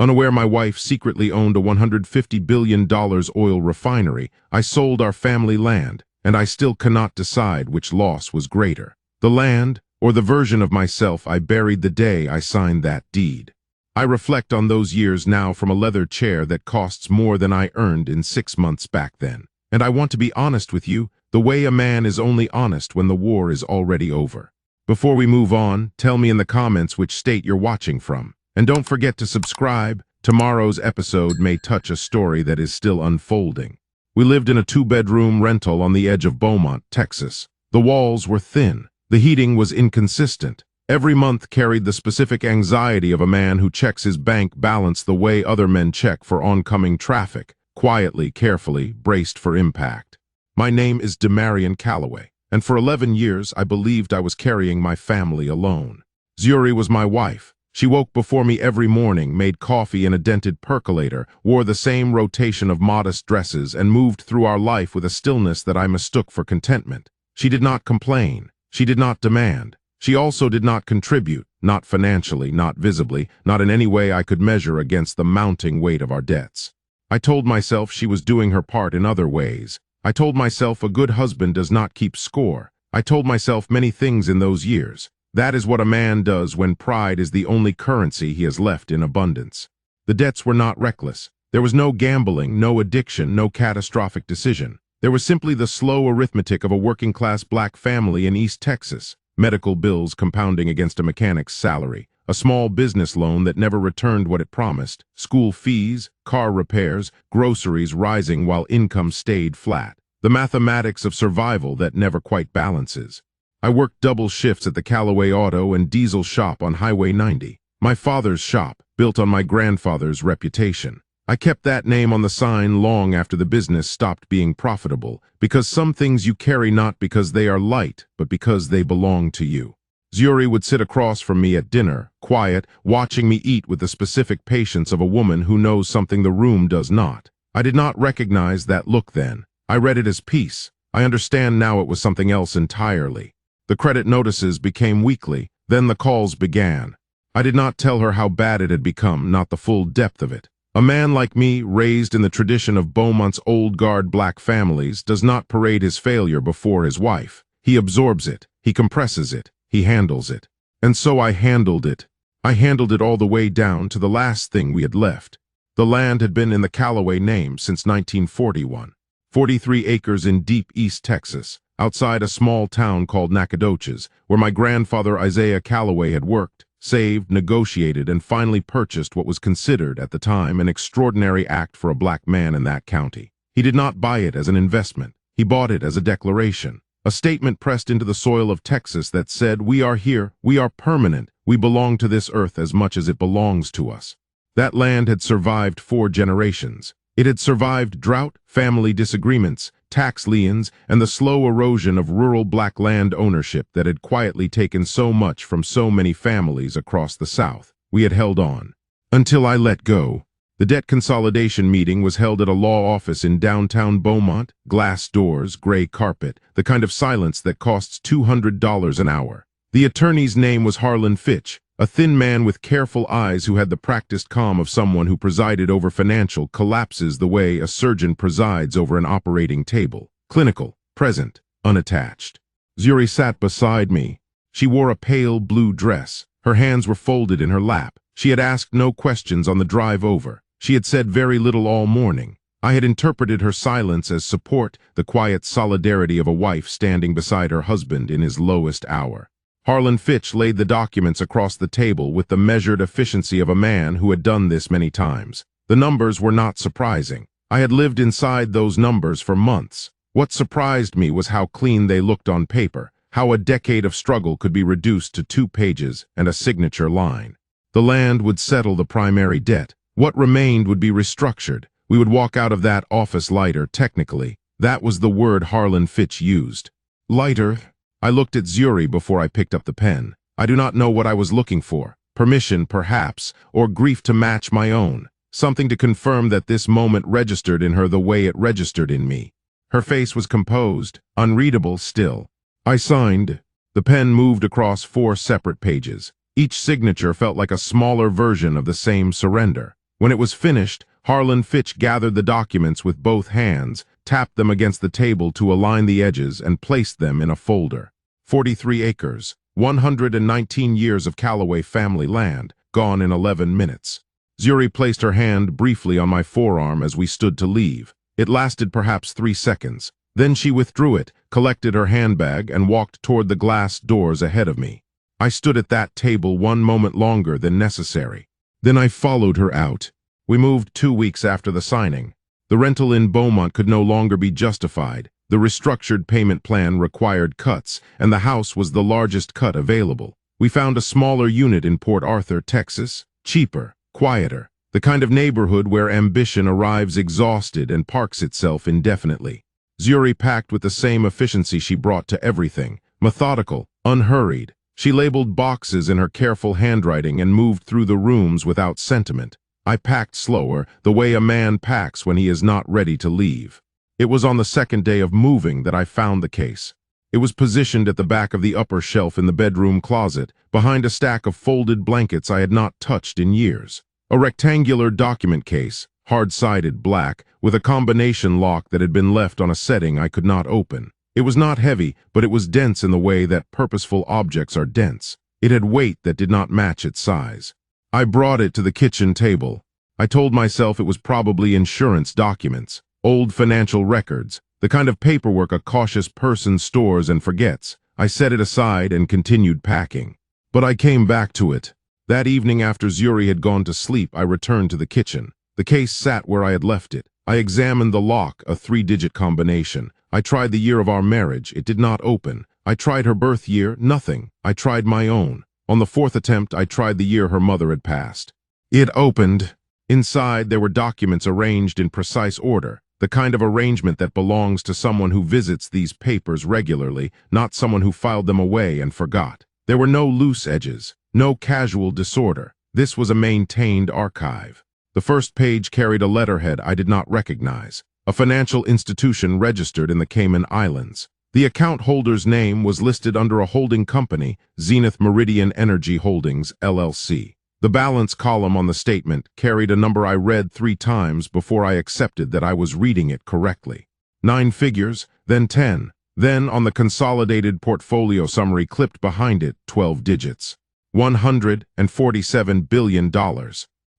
Unaware my wife secretly owned a $150 billion oil refinery, I sold our family land, and I still cannot decide which loss was greater. The land, or the version of myself I buried the day I signed that deed. I reflect on those years now from a leather chair that costs more than I earned in 6 months back then. And I want to be honest with you, the way a man is only honest when the war is already over. Before we move on, tell me in the comments which state you're watching from. And don't forget to subscribe. Tomorrow's episode may touch a story that is still unfolding. We lived in a 2-bedroom rental on the edge of Beaumont, Texas. The walls were thin. The heating was inconsistent. Every month carried the specific anxiety of a man who checks his bank balance the way other men check for oncoming traffic, quietly, carefully, braced for impact. My name is Demarion Calloway, and for 11 years I believed I was carrying my family alone. Zuri was my wife. She woke before me every morning, made coffee in a dented percolator, wore the same rotation of modest dresses, and moved through our life with a stillness that I mistook for contentment. She did not complain. She did not demand. She also did not contribute, not financially, not visibly, not in any way I could measure against the mounting weight of our debts. I told myself she was doing her part in other ways. I told myself a good husband does not keep score. I told myself many things in those years. That is what a man does when pride is the only currency he has left in abundance. The debts were not reckless. There was no gambling, no addiction, no catastrophic decision. There was simply the slow arithmetic of a working-class black family in East Texas. Medical bills compounding against a mechanic's salary, a small business loan that never returned what it promised, school fees, car repairs, groceries rising while income stayed flat. The mathematics of survival that never quite balances. I worked double shifts at the Calloway Auto and Diesel shop on Highway 90. My father's shop, built on my grandfather's reputation. I kept that name on the sign long after the business stopped being profitable, because some things you carry not because they are light, but because they belong to you. Zuri would sit across from me at dinner, quiet, watching me eat with the specific patience of a woman who knows something the room does not. I did not recognize that look then. I read it as peace. I understand now it was something else entirely. The credit notices became weekly, then the calls began. I did not tell her how bad it had become, not the full depth of it. A man like me, raised in the tradition of Beaumont's old guard black families, does not parade his failure before his wife. He absorbs it, he compresses it, he handles it. And so I handled it. I handled it all the way down to the last thing we had left. The land had been in the Calloway name since 1941. 43 acres in deep East Texas, outside a small town called Nacogdoches, where my grandfather Isaiah Calloway had worked, saved, negotiated, and finally purchased what was considered at the time an extraordinary act for a black man in that county. He did not buy it as an investment. He bought it as a declaration, a statement pressed into the soil of Texas that said, "We are here, we are permanent, we belong to this earth as much as it belongs to us." That land had survived 4 generations. It had survived drought, family disagreements, tax liens, and the slow erosion of rural black land ownership that had quietly taken so much from so many families across the South. We had held on. Until I let go. The debt consolidation meeting was held at a law office in downtown Beaumont, glass doors, gray carpet, the kind of silence that costs $200 an hour. The attorney's name was Harlan Fitch, a thin man with careful eyes who had the practiced calm of someone who presided over financial collapses the way a surgeon presides over an operating table. Clinical, present, unattached. Zuri sat beside me. She wore a pale blue dress. Her hands were folded in her lap. She had asked no questions on the drive over. She had said very little all morning. I had interpreted her silence as support, the quiet solidarity of a wife standing beside her husband in his lowest hour. Harlan Fitch laid the documents across the table with the measured efficiency of a man who had done this many times. The numbers were not surprising. I had lived inside those numbers for months. What surprised me was how clean they looked on paper, how a decade of struggle could be reduced to 2 pages and a signature line. The land would settle the primary debt. What remained would be restructured. We would walk out of that office lighter, technically. That was the word Harlan Fitch used. Lighter. I looked at Zuri before I picked up the pen. I do not know what I was looking for. Permission, perhaps, or grief to match my own. Something to confirm that this moment registered in her the way it registered in me. Her face was composed, unreadable still. I signed. The pen moved across 4 separate pages. Each signature felt like a smaller version of the same surrender. When it was finished, Harlan Fitch gathered the documents with both hands, tapped them against the table to align the edges, and placed them in a folder. 43 acres, 119 years of Callaway family land, gone in 11 minutes. Zuri placed her hand briefly on my forearm as we stood to leave. It lasted perhaps 3 seconds. Then she withdrew it, collected her handbag, and walked toward the glass doors ahead of me. I stood at that table 1 moment longer than necessary. Then I followed her out. We moved 2 weeks after the signing. The rental in Beaumont could no longer be justified. The restructured payment plan required cuts, and the house was the largest cut available. We found a smaller unit in Port Arthur, Texas, cheaper, quieter, the kind of neighborhood where ambition arrives exhausted and parks itself indefinitely. Zuri packed with the same efficiency she brought to everything, methodical, unhurried. She labeled boxes in her careful handwriting and moved through the rooms without sentiment. I packed slower, the way a man packs when he is not ready to leave. It was on the second day of moving that I found the case. It was positioned at the back of the upper shelf in the bedroom closet, behind a stack of folded blankets I had not touched in years. A rectangular document case, hard-sided black, with a combination lock that had been left on a setting I could not open. It was not heavy, but it was dense in the way that purposeful objects are dense. It had weight that did not match its size. I brought it to the kitchen table. I told myself it was probably insurance documents, old financial records, the kind of paperwork a cautious person stores and forgets. I set it aside and continued packing. But I came back to it. That evening after Zuri had gone to sleep, I returned to the kitchen. The case sat where I had left it. I examined the lock, a 3-digit combination. I tried the year of our marriage. It did not open. I tried her birth year. Nothing. I tried my own. On the 4th attempt, I tried the year her mother had passed. It opened. Inside, there were documents arranged in precise order, the kind of arrangement that belongs to someone who visits these papers regularly, not someone who filed them away and forgot. There were no loose edges, no casual disorder. This was a maintained archive. The first page carried a letterhead I did not recognize, a financial institution registered in the Cayman Islands. The account holder's name was listed under a holding company, Zenith Meridian Energy Holdings, LLC. The balance column on the statement carried a number I read 3 times before I accepted that I was reading it correctly. 9 figures, then 10. Then, on the consolidated portfolio summary clipped behind it, 12 digits. $147 billion.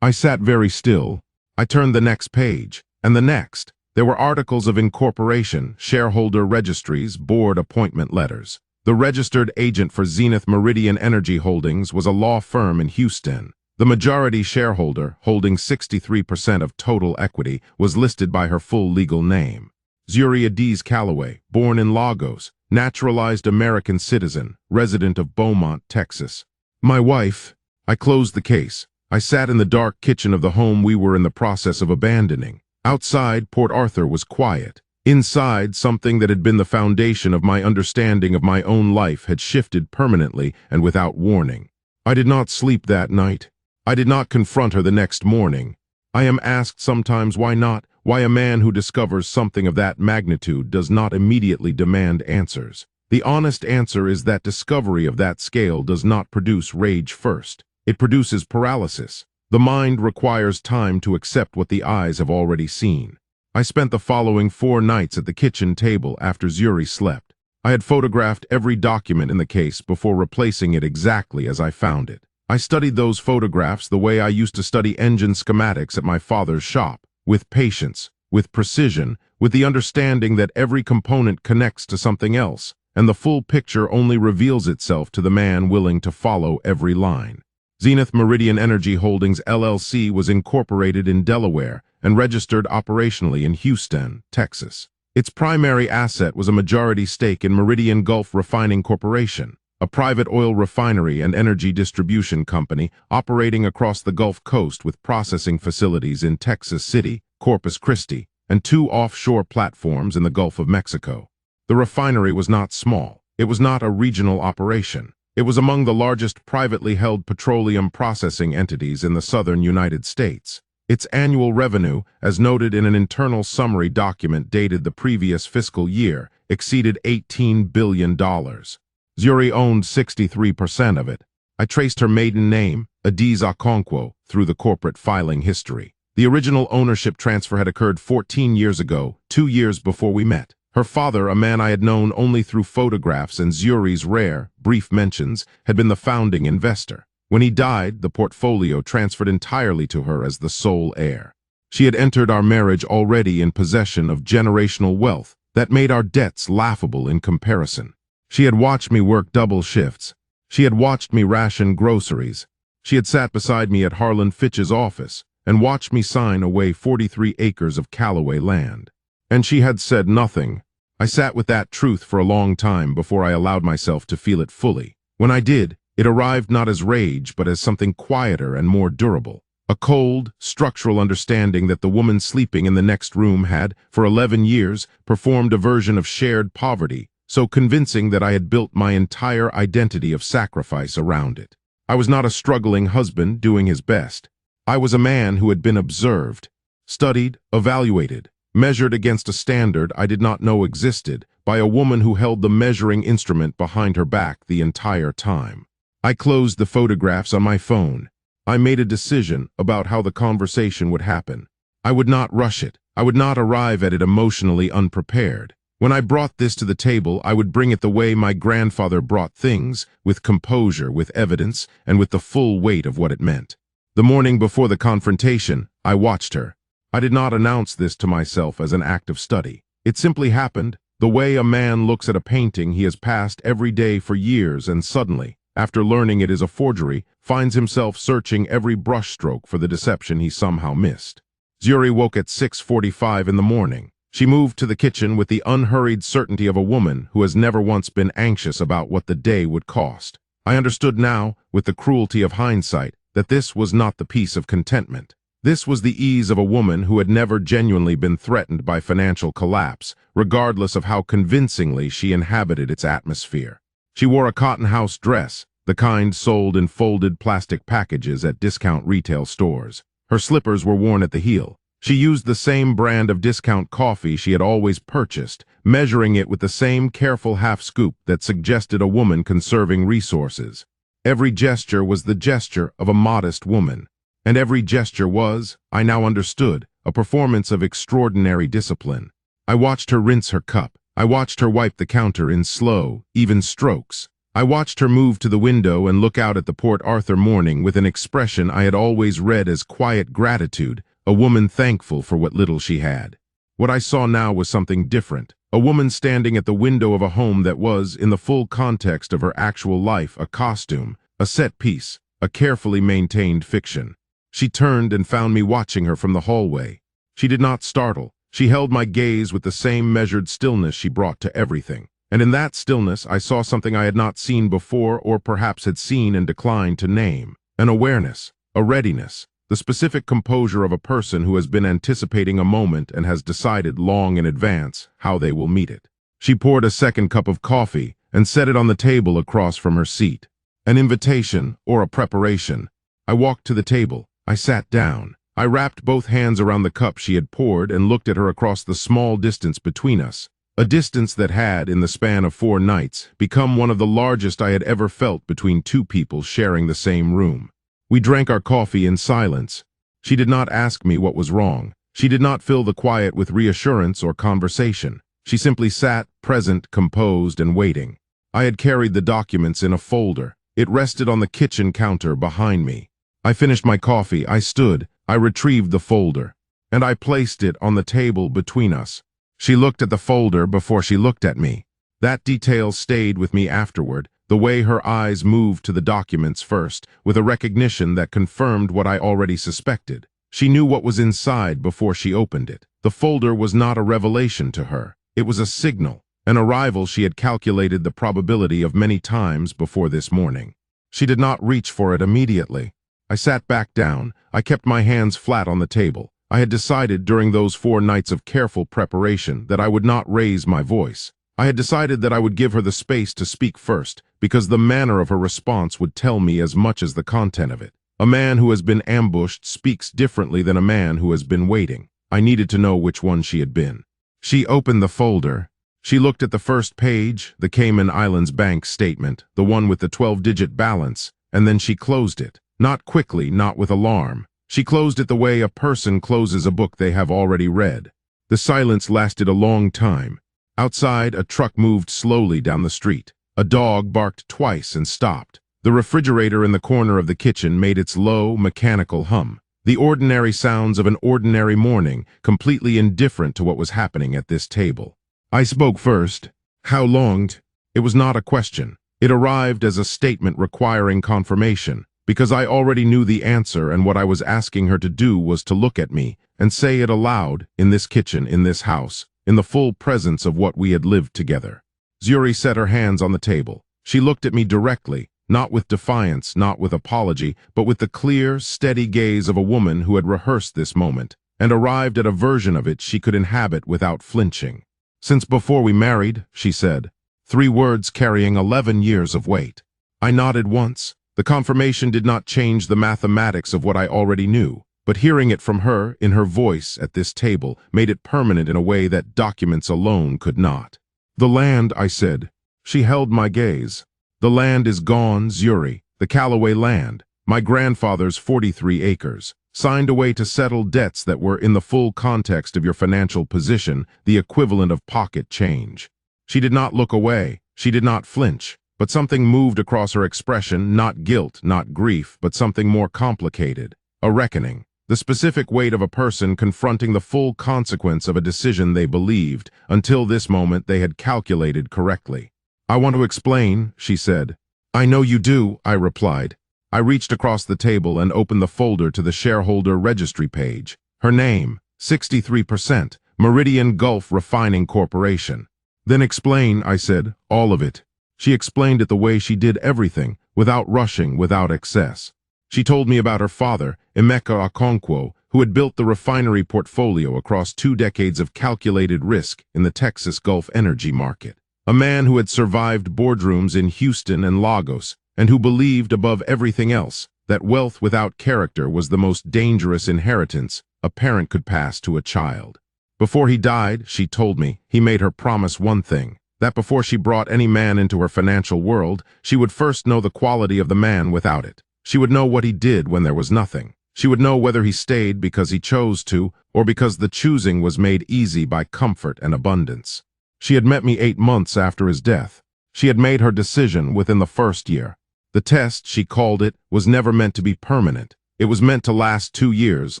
I sat very still. I turned the next page, and the next. There were articles of incorporation, shareholder registries, board appointment letters. The registered agent for Zenith Meridian Energy Holdings was a law firm in Houston. The majority shareholder, holding 63% of total equity, was listed by her full legal name. Zuri Adiz Callaway, born in Lagos, naturalized American citizen, resident of Beaumont, Texas. My wife. I closed the case. I sat in the dark kitchen of the home we were in the process of abandoning. Outside, Port Arthur was quiet. Inside, something that had been the foundation of my understanding of my own life had shifted permanently and without warning. I did not sleep that night. I did not confront her the next morning. I am asked sometimes why not, why a man who discovers something of that magnitude does not immediately demand answers. The honest answer is that discovery of that scale does not produce rage first. It produces paralysis. The mind requires time to accept what the eyes have already seen. I spent the following 4 nights at the kitchen table after Zuri slept. I had photographed every document in the case before replacing it exactly as I found it. I studied those photographs the way I used to study engine schematics at my father's shop, with patience, with precision, with the understanding that every component connects to something else, and the full picture only reveals itself to the man willing to follow every line. Zenith Meridian Energy Holdings LLC was incorporated in Delaware and registered operationally in Houston, Texas. Its primary asset was a majority stake in Meridian Gulf Refining Corporation, a private oil refinery and energy distribution company operating across the Gulf Coast with processing facilities in Texas City, Corpus Christi, and 2 offshore platforms in the Gulf of Mexico. The refinery was not small. It was not a regional operation. It was among the largest privately held petroleum processing entities in the southern United States. Its annual revenue, as noted in an internal summary document dated the previous fiscal year, exceeded $18 billion. Zuri owned 63% of it. I traced her maiden name, Adiz Okonkwo, through the corporate filing history. The original ownership transfer had occurred 14 years ago, 2 years before we met. Her father, a man I had known only through photographs and Zuri's rare, brief mentions, had been the founding investor. When he died, the portfolio transferred entirely to her as the sole heir. She had entered our marriage already in possession of generational wealth that made our debts laughable in comparison. She had watched me work double shifts. She had watched me ration groceries. She had sat beside me at Harlan Fitch's office and watched me sign away 43 acres of Callaway land. And she had said nothing. I sat with that truth for a long time before I allowed myself to feel it fully. When I did, it arrived not as rage but as something quieter and more durable. A cold, structural understanding that the woman sleeping in the next room had, for 11 years, performed a version of shared poverty, so convincing that I had built my entire identity of sacrifice around it. I was not a struggling husband doing his best. I was a man who had been observed, studied, evaluated, measured against a standard I did not know existed by a woman who held the measuring instrument behind her back the entire time. I closed the photographs on my phone. I made a decision about how the conversation would happen. I would not rush it. I would not arrive at it emotionally unprepared. When I brought this to the table, I would bring it the way my grandfather brought things, with composure, with evidence, and with the full weight of what it meant. The morning before the confrontation, I watched her. I did not announce this to myself as an act of study. It simply happened, the way a man looks at a painting he has passed every day for years and suddenly, after learning it is a forgery, finds himself searching every brushstroke for the deception he somehow missed. Zuri woke at 6:45 in the morning. She moved to the kitchen with the unhurried certainty of a woman who has never once been anxious about what the day would cost. I understood now, with the cruelty of hindsight, that this was not the peace of contentment. This was the ease of a woman who had never genuinely been threatened by financial collapse, regardless of how convincingly she inhabited its atmosphere. She wore a cotton house dress, the kind sold in folded plastic packages at discount retail stores. Her slippers were worn at the heel. She used the same brand of discount coffee she had always purchased, measuring it with the same careful half-scoop that suggested a woman conserving resources. Every gesture was the gesture of a modest woman, and every gesture was, I now understood, a performance of extraordinary discipline. I watched her rinse her cup. I watched her wipe the counter in slow, even strokes. I watched her move to the window and look out at the Port Arthur morning with an expression I had always read as quiet gratitude, a woman thankful for what little she had. What I saw now was something different. A woman standing at the window of a home that was, in the full context of her actual life, a costume, a set piece, a carefully maintained fiction. She turned and found me watching her from the hallway. She did not startle. She held my gaze with the same measured stillness she brought to everything. And in that stillness, I saw something I had not seen before or perhaps had seen and declined to name. An awareness, a readiness, the specific composure of a person who has been anticipating a moment and has decided long in advance how they will meet it. She poured a second cup of coffee and set it on the table across from her seat. An invitation or a preparation. I walked to the table. I sat down. I wrapped both hands around the cup she had poured and looked at her across the small distance between us, a distance that had, in the span of 4 nights, become one of the largest I had ever felt between two people sharing the same room. We drank our coffee in silence. She did not ask me what was wrong. She did not fill the quiet with reassurance or conversation. She simply sat, present, composed, and waiting. I had carried the documents in a folder. It rested on the kitchen counter behind me. I finished my coffee. I stood. I retrieved the folder, and I placed it on the table between us. She looked at the folder before she looked at me. That detail stayed with me afterward, the way her eyes moved to the documents first, with a recognition that confirmed what I already suspected. She knew what was inside before she opened it. The folder was not a revelation to her. It was a signal, an arrival she had calculated the probability of many times before this morning. She did not reach for it immediately. I sat back down. I kept my hands flat on the table. I had decided during those 4 nights of careful preparation that I would not raise my voice. I had decided that I would give her the space to speak first, because the manner of her response would tell me as much as the content of it. A man who has been ambushed speaks differently than a man who has been waiting. I needed to know which one she had been. She opened the folder. She looked at the first page, the Cayman Islands Bank statement, the one with the 12-digit balance, and then she closed it. Not quickly, not with alarm. She closed it the way a person closes a book they have already read. The silence lasted a long time. Outside, a truck moved slowly down the street. A dog barked twice and stopped. The refrigerator in the corner of the kitchen made its low, mechanical hum. The ordinary sounds of an ordinary morning, completely indifferent to what was happening at this table. I spoke first. How long? It was not a question. It arrived as a statement requiring confirmation, because I already knew the answer, and what I was asking her to do was to look at me and say it aloud, in this kitchen, in this house, in the full presence of what we had lived together. Zuri set her hands on the table. She looked at me directly, not with defiance, not with apology, but with the clear, steady gaze of a woman who had rehearsed this moment and arrived at a version of it she could inhabit without flinching. "Since before we married," she said, 3 words carrying 11 years of weight. I nodded once. The confirmation did not change the mathematics of what I already knew, but hearing it from her, in her voice at this table, made it permanent in a way that documents alone could not. "The land," I said. She held my gaze. "The land is gone, Zuri. The Callaway land. My grandfather's 43 acres. Signed away to settle debts that were, in the full context of your financial position, the equivalent of pocket change." She did not look away. She did not flinch. But something moved across her expression, not guilt, not grief, but something more complicated. A reckoning. The specific weight of a person confronting the full consequence of a decision they believed, until this moment they had calculated correctly. "I want to explain," she said. "I know you do," I replied. I reached across the table and opened the folder to the shareholder registry page. Her name, 63%, Meridian Gulf Refining Corporation. "Then explain," I said, "all of it." She explained it the way she did everything, without rushing, without excess. She told me about her father, Emeka Okonkwo, who had built the refinery portfolio across 2 decades of calculated risk in the Texas Gulf energy market. A man who had survived boardrooms in Houston and Lagos, and who believed above everything else that wealth without character was the most dangerous inheritance a parent could pass to a child. Before he died, she told me, he made her promise one thing, that before she brought any man into her financial world, she would first know the quality of the man without it. She would know what he did when there was nothing. She would know whether he stayed because he chose to, or because the choosing was made easy by comfort and abundance. She had met me 8 months after his death. She had made her decision within the first year. The test, she called it, was never meant to be permanent. It was meant to last 2 years,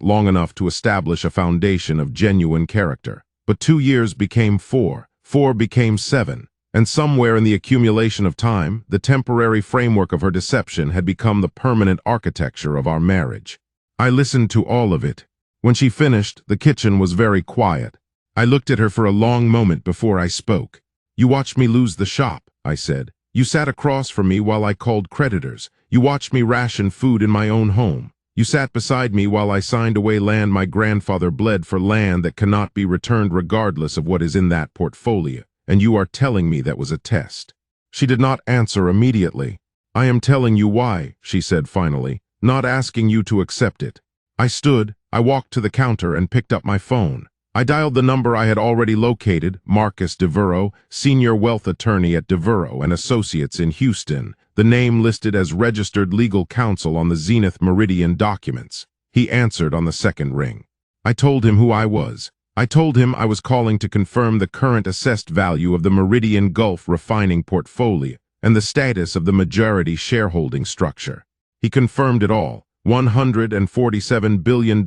long enough to establish a foundation of genuine character. But 2 years became 4, 4 became 7, and somewhere in the accumulation of time, the temporary framework of her deception had become the permanent architecture of our marriage. I listened to all of it. When she finished, the kitchen was very quiet. I looked at her for a long moment before I spoke. "You watched me lose the shop," I said. "You sat across from me while I called creditors. You watched me ration food in my own home. You sat beside me while I signed away land my grandfather bled for, land that cannot be returned regardless of what is in that portfolio. And you are telling me that was a test." She did not answer immediately. "I am telling you why," she said finally, "not asking you to accept it." I stood, I walked to the counter and picked up my phone. I dialed the number I had already located, Marcus DeVuro, senior wealth attorney at DeVuro and Associates in Houston, the name listed as registered legal counsel on the Zenith Meridian documents. He answered on the second ring. I told him who I was. I told him I was calling to confirm the current assessed value of the Meridian Gulf refining portfolio and the status of the majority shareholding structure. He confirmed it all, $147 billion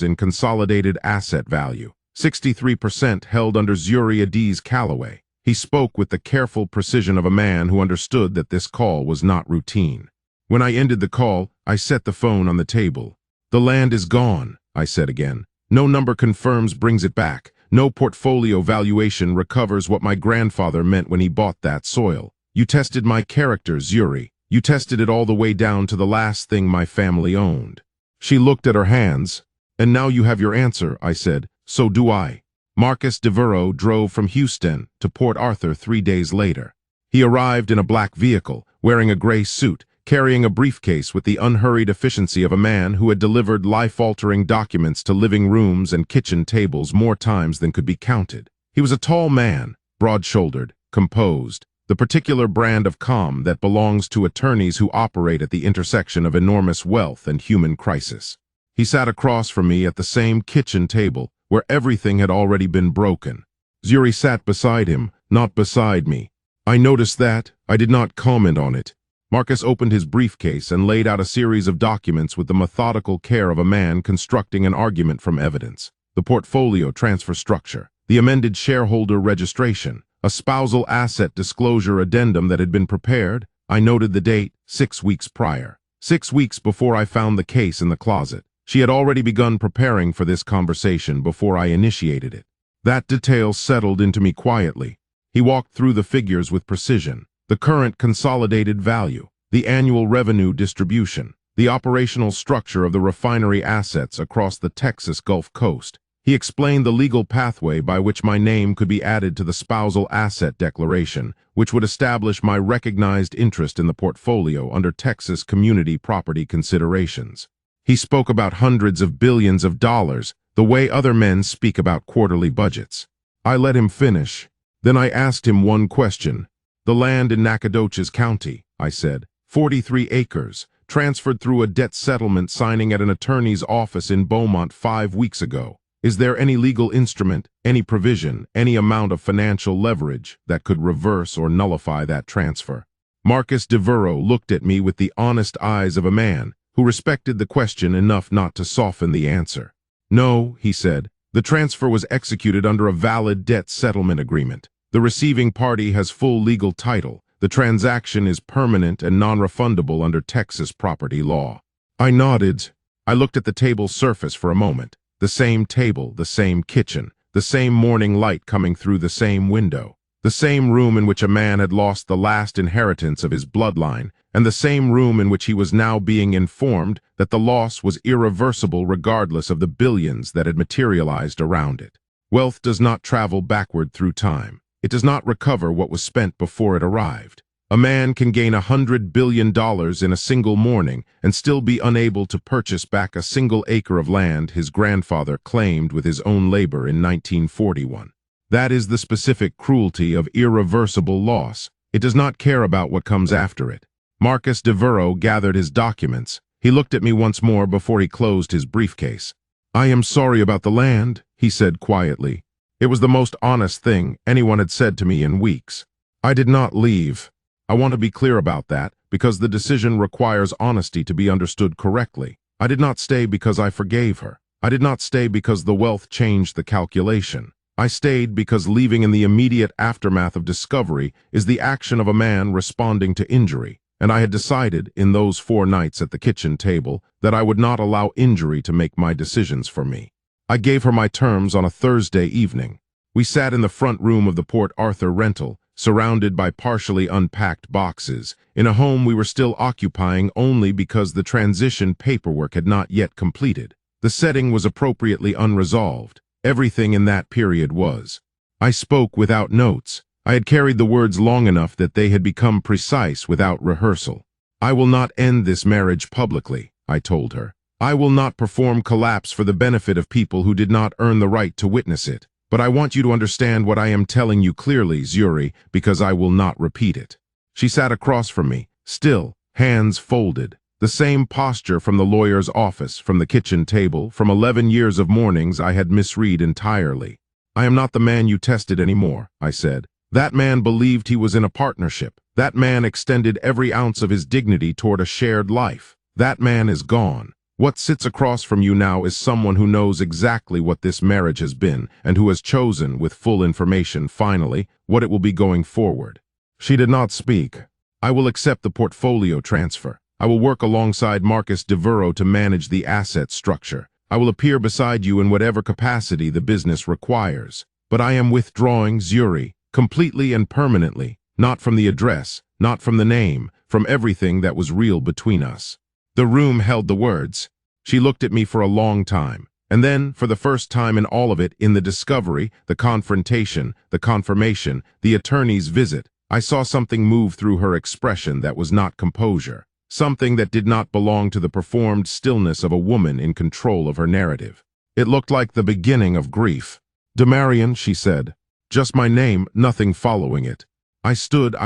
in consolidated asset value. 63% held under Zuri Adiz Callaway. He spoke with the careful precision of a man who understood that this call was not routine. When I ended the call, I set the phone on the table. "The land is gone," I said again. "No number confirms brings it back. No portfolio valuation recovers what my grandfather meant when he bought that soil. You tested my character, Zuri. You tested it all the way down to the last thing my family owned." She looked at her hands. "And now you have your answer," I said. "So do I." Marcus DeVuro drove from Houston to Port Arthur 3 days later. He arrived in a black vehicle, wearing a gray suit, carrying a briefcase with the unhurried efficiency of a man who had delivered life-altering documents to living rooms and kitchen tables more times than could be counted. He was a tall man, broad-shouldered, composed, the particular brand of calm that belongs to attorneys who operate at the intersection of enormous wealth and human crisis. He sat across from me at the same kitchen table, where everything had already been broken. Zuri sat beside him, not beside me. I noticed that. I did not comment on it. Marcus opened his briefcase and laid out a series of documents with the methodical care of a man constructing an argument from evidence. The portfolio transfer structure, the amended shareholder registration, a spousal asset disclosure addendum that had been prepared. I noted the date, 6 weeks prior. 6 weeks before I found the case in the closet. She had already begun preparing for this conversation before I initiated it. That detail settled into me quietly. He walked through the figures with precision. The current consolidated value, the annual revenue distribution, the operational structure of the refinery assets across the Texas Gulf Coast. He explained the legal pathway by which my name could be added to the spousal asset declaration, which would establish my recognized interest in the portfolio under Texas community property considerations. He spoke about hundreds of billions of dollars, the way other men speak about quarterly budgets. I let him finish. Then I asked him one question. The land in Nacogdoches County, I said, 43 acres, transferred through a debt settlement signing at an attorney's office in Beaumont 5 weeks ago. Is there any legal instrument, any provision, any amount of financial leverage that could reverse or nullify that transfer? Marcus DeVuro looked at me with the honest eyes of a man who respected the question enough not to soften the answer. No, he said, the transfer was executed under a valid debt settlement agreement. The receiving party has full legal title. The transaction is permanent and non-refundable under Texas property law. I nodded. I looked at the table's surface for a moment. The same table, the same kitchen, the same morning light coming through the same window, the same room in which a man had lost the last inheritance of his bloodline, and the same room in which he was now being informed that the loss was irreversible regardless of the billions that had materialized around it. Wealth does not travel backward through time. It does not recover what was spent before it arrived. A man can gain $100 billion in a single morning and still be unable to purchase back a single acre of land his grandfather claimed with his own labor in 1941. That is the specific cruelty of irreversible loss. It does not care about what comes after it. Marcus DeVuro gathered his documents. He looked at me once more before he closed his briefcase. I am sorry about the land, he said quietly. It was the most honest thing anyone had said to me in weeks. I did not leave. I want to be clear about that, because the decision requires honesty to be understood correctly. I did not stay because I forgave her. I did not stay because the wealth changed the calculation. I stayed because leaving in the immediate aftermath of discovery is the action of a man responding to injury, and I had decided, in those 4 nights at the kitchen table, that I would not allow injury to make my decisions for me. I gave her my terms on a Thursday evening. We sat in the front room of the Port Arthur rental, surrounded by partially unpacked boxes, in a home we were still occupying only because the transition paperwork had not yet completed. The setting was appropriately unresolved. Everything in that period was. I spoke without notes. I had carried the words long enough that they had become precise without rehearsal. I will not end this marriage publicly, I told her. I will not perform collapse for the benefit of people who did not earn the right to witness it. But I want you to understand what I am telling you clearly, Zuri, because I will not repeat it. She sat across from me, still, hands folded. The same posture from the lawyer's office, from the kitchen table, from 11 years of mornings I had misread entirely. I am not the man you tested anymore, I said. That man believed he was in a partnership. That man extended every ounce of his dignity toward a shared life. That man is gone. What sits across from you now is someone who knows exactly what this marriage has been and who has chosen, with full information, finally, what it will be going forward. She did not speak. I will accept the portfolio transfer. I will work alongside Marcus DeVuro to manage the asset structure. I will appear beside you in whatever capacity the business requires. But I am withdrawing, Zuri, completely and permanently, not from the address, not from the name, from everything that was real between us. The room held the words. She looked at me for a long time, and then, for the first time in all of it, in the discovery, the confrontation, the confirmation, the attorney's visit, I saw something move through her expression that was not composure, something that did not belong to the performed stillness of a woman in control of her narrative. It looked like the beginning of grief. "Demarion," she said. Just my name, nothing following it. I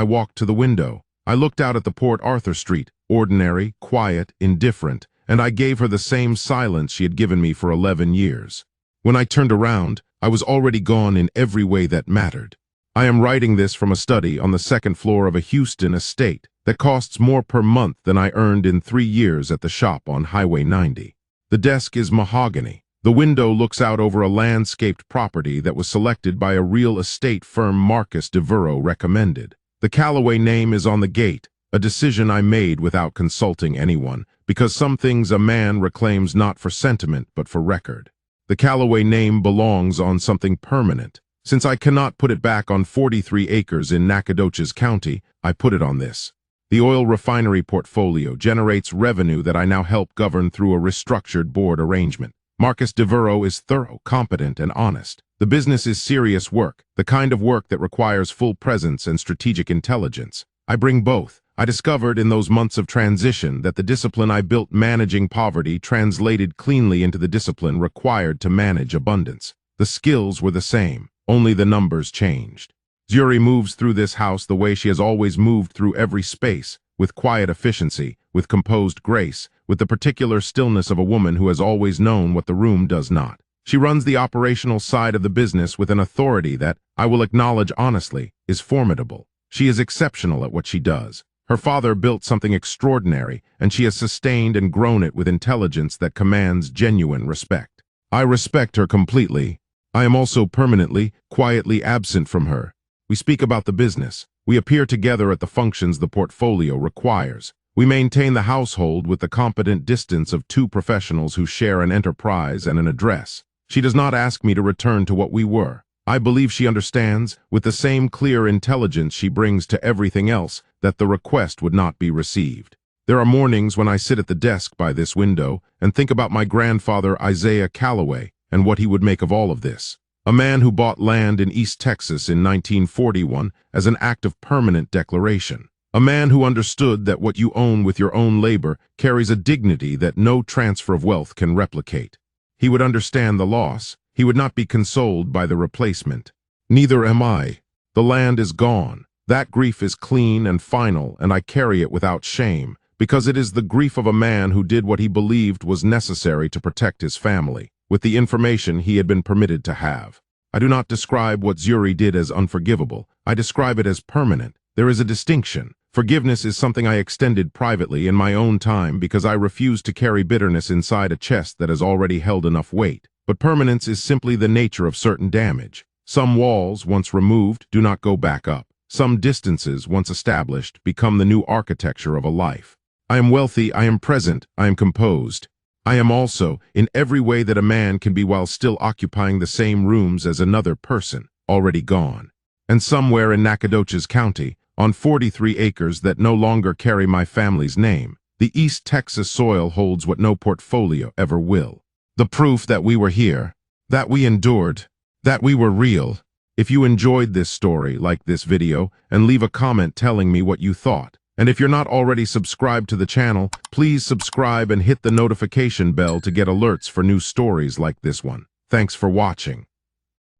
walked to the window. I looked out at the Port Arthur Street, ordinary, quiet, indifferent, and I gave her the same silence she had given me for 11 years. When I turned around, I was already gone in every way that mattered. I am writing this from a study on the second floor of a Houston estate that costs more per month than I earned in 3 years at the shop on Highway 90. The desk is mahogany. The window looks out over a landscaped property that was selected by a real estate firm Marcus DeVuro recommended. The Callaway name is on the gate, a decision I made without consulting anyone, because some things a man reclaims not for sentiment but for record. The Callaway name belongs on something permanent. Since I cannot put it back on 43 acres in Nacogdoches County, I put it on this. The oil refinery portfolio generates revenue that I now help govern through a restructured board arrangement. Marcus DeVuro is thorough, competent, and honest. The business is serious work, the kind of work that requires full presence and strategic intelligence. I bring both. I discovered in those months of transition that the discipline I built managing poverty translated cleanly into the discipline required to manage abundance. The skills were the same, only the numbers changed. Zuri moves through this house the way she has always moved through every space, with quiet efficiency, with composed grace, with the particular stillness of a woman who has always known what the room does not. She runs the operational side of the business with an authority that, I will acknowledge honestly, is formidable. She is exceptional at what she does. Her father built something extraordinary, and she has sustained and grown it with intelligence that commands genuine respect. I respect her completely. I am also permanently, quietly absent from her. We speak about the business. We appear together at the functions the portfolio requires. We maintain the household with the competent distance of two professionals who share an enterprise and an address. She does not ask me to return to what we were. I believe she understands, with the same clear intelligence she brings to everything else, that the request would not be received. There are mornings when I sit at the desk by this window and think about my grandfather Isaiah Callaway and what he would make of all of this. A man who bought land in East Texas in 1941 as an act of permanent declaration. A man who understood that what you own with your own labor carries a dignity that no transfer of wealth can replicate. He would understand the loss. He would not be consoled by the replacement. Neither am I. The land is gone. That grief is clean and final, and I carry it without shame, because it is the grief of a man who did what he believed was necessary to protect his family, with the information he had been permitted to have. I do not describe what Zuri did as unforgivable. I describe it as permanent. There is a distinction. Forgiveness is something I extended privately in my own time because I refuse to carry bitterness inside a chest that has already held enough weight. But permanence is simply the nature of certain damage. Some walls, once removed, do not go back up. Some distances, once established, become the new architecture of a life. I am wealthy, I am present, I am composed. I am also, in every way that a man can be while still occupying the same rooms as another person, already gone. And somewhere in Nacogdoches County, on 43 acres that no longer carry my family's name, the East Texas soil holds what no portfolio ever will. The proof that we were here, that we endured, that we were real. If you enjoyed this story, like this video, and leave a comment telling me what you thought. And if you're not already subscribed to the channel, please subscribe and hit the notification bell to get alerts for new stories like this one. Thanks for watching.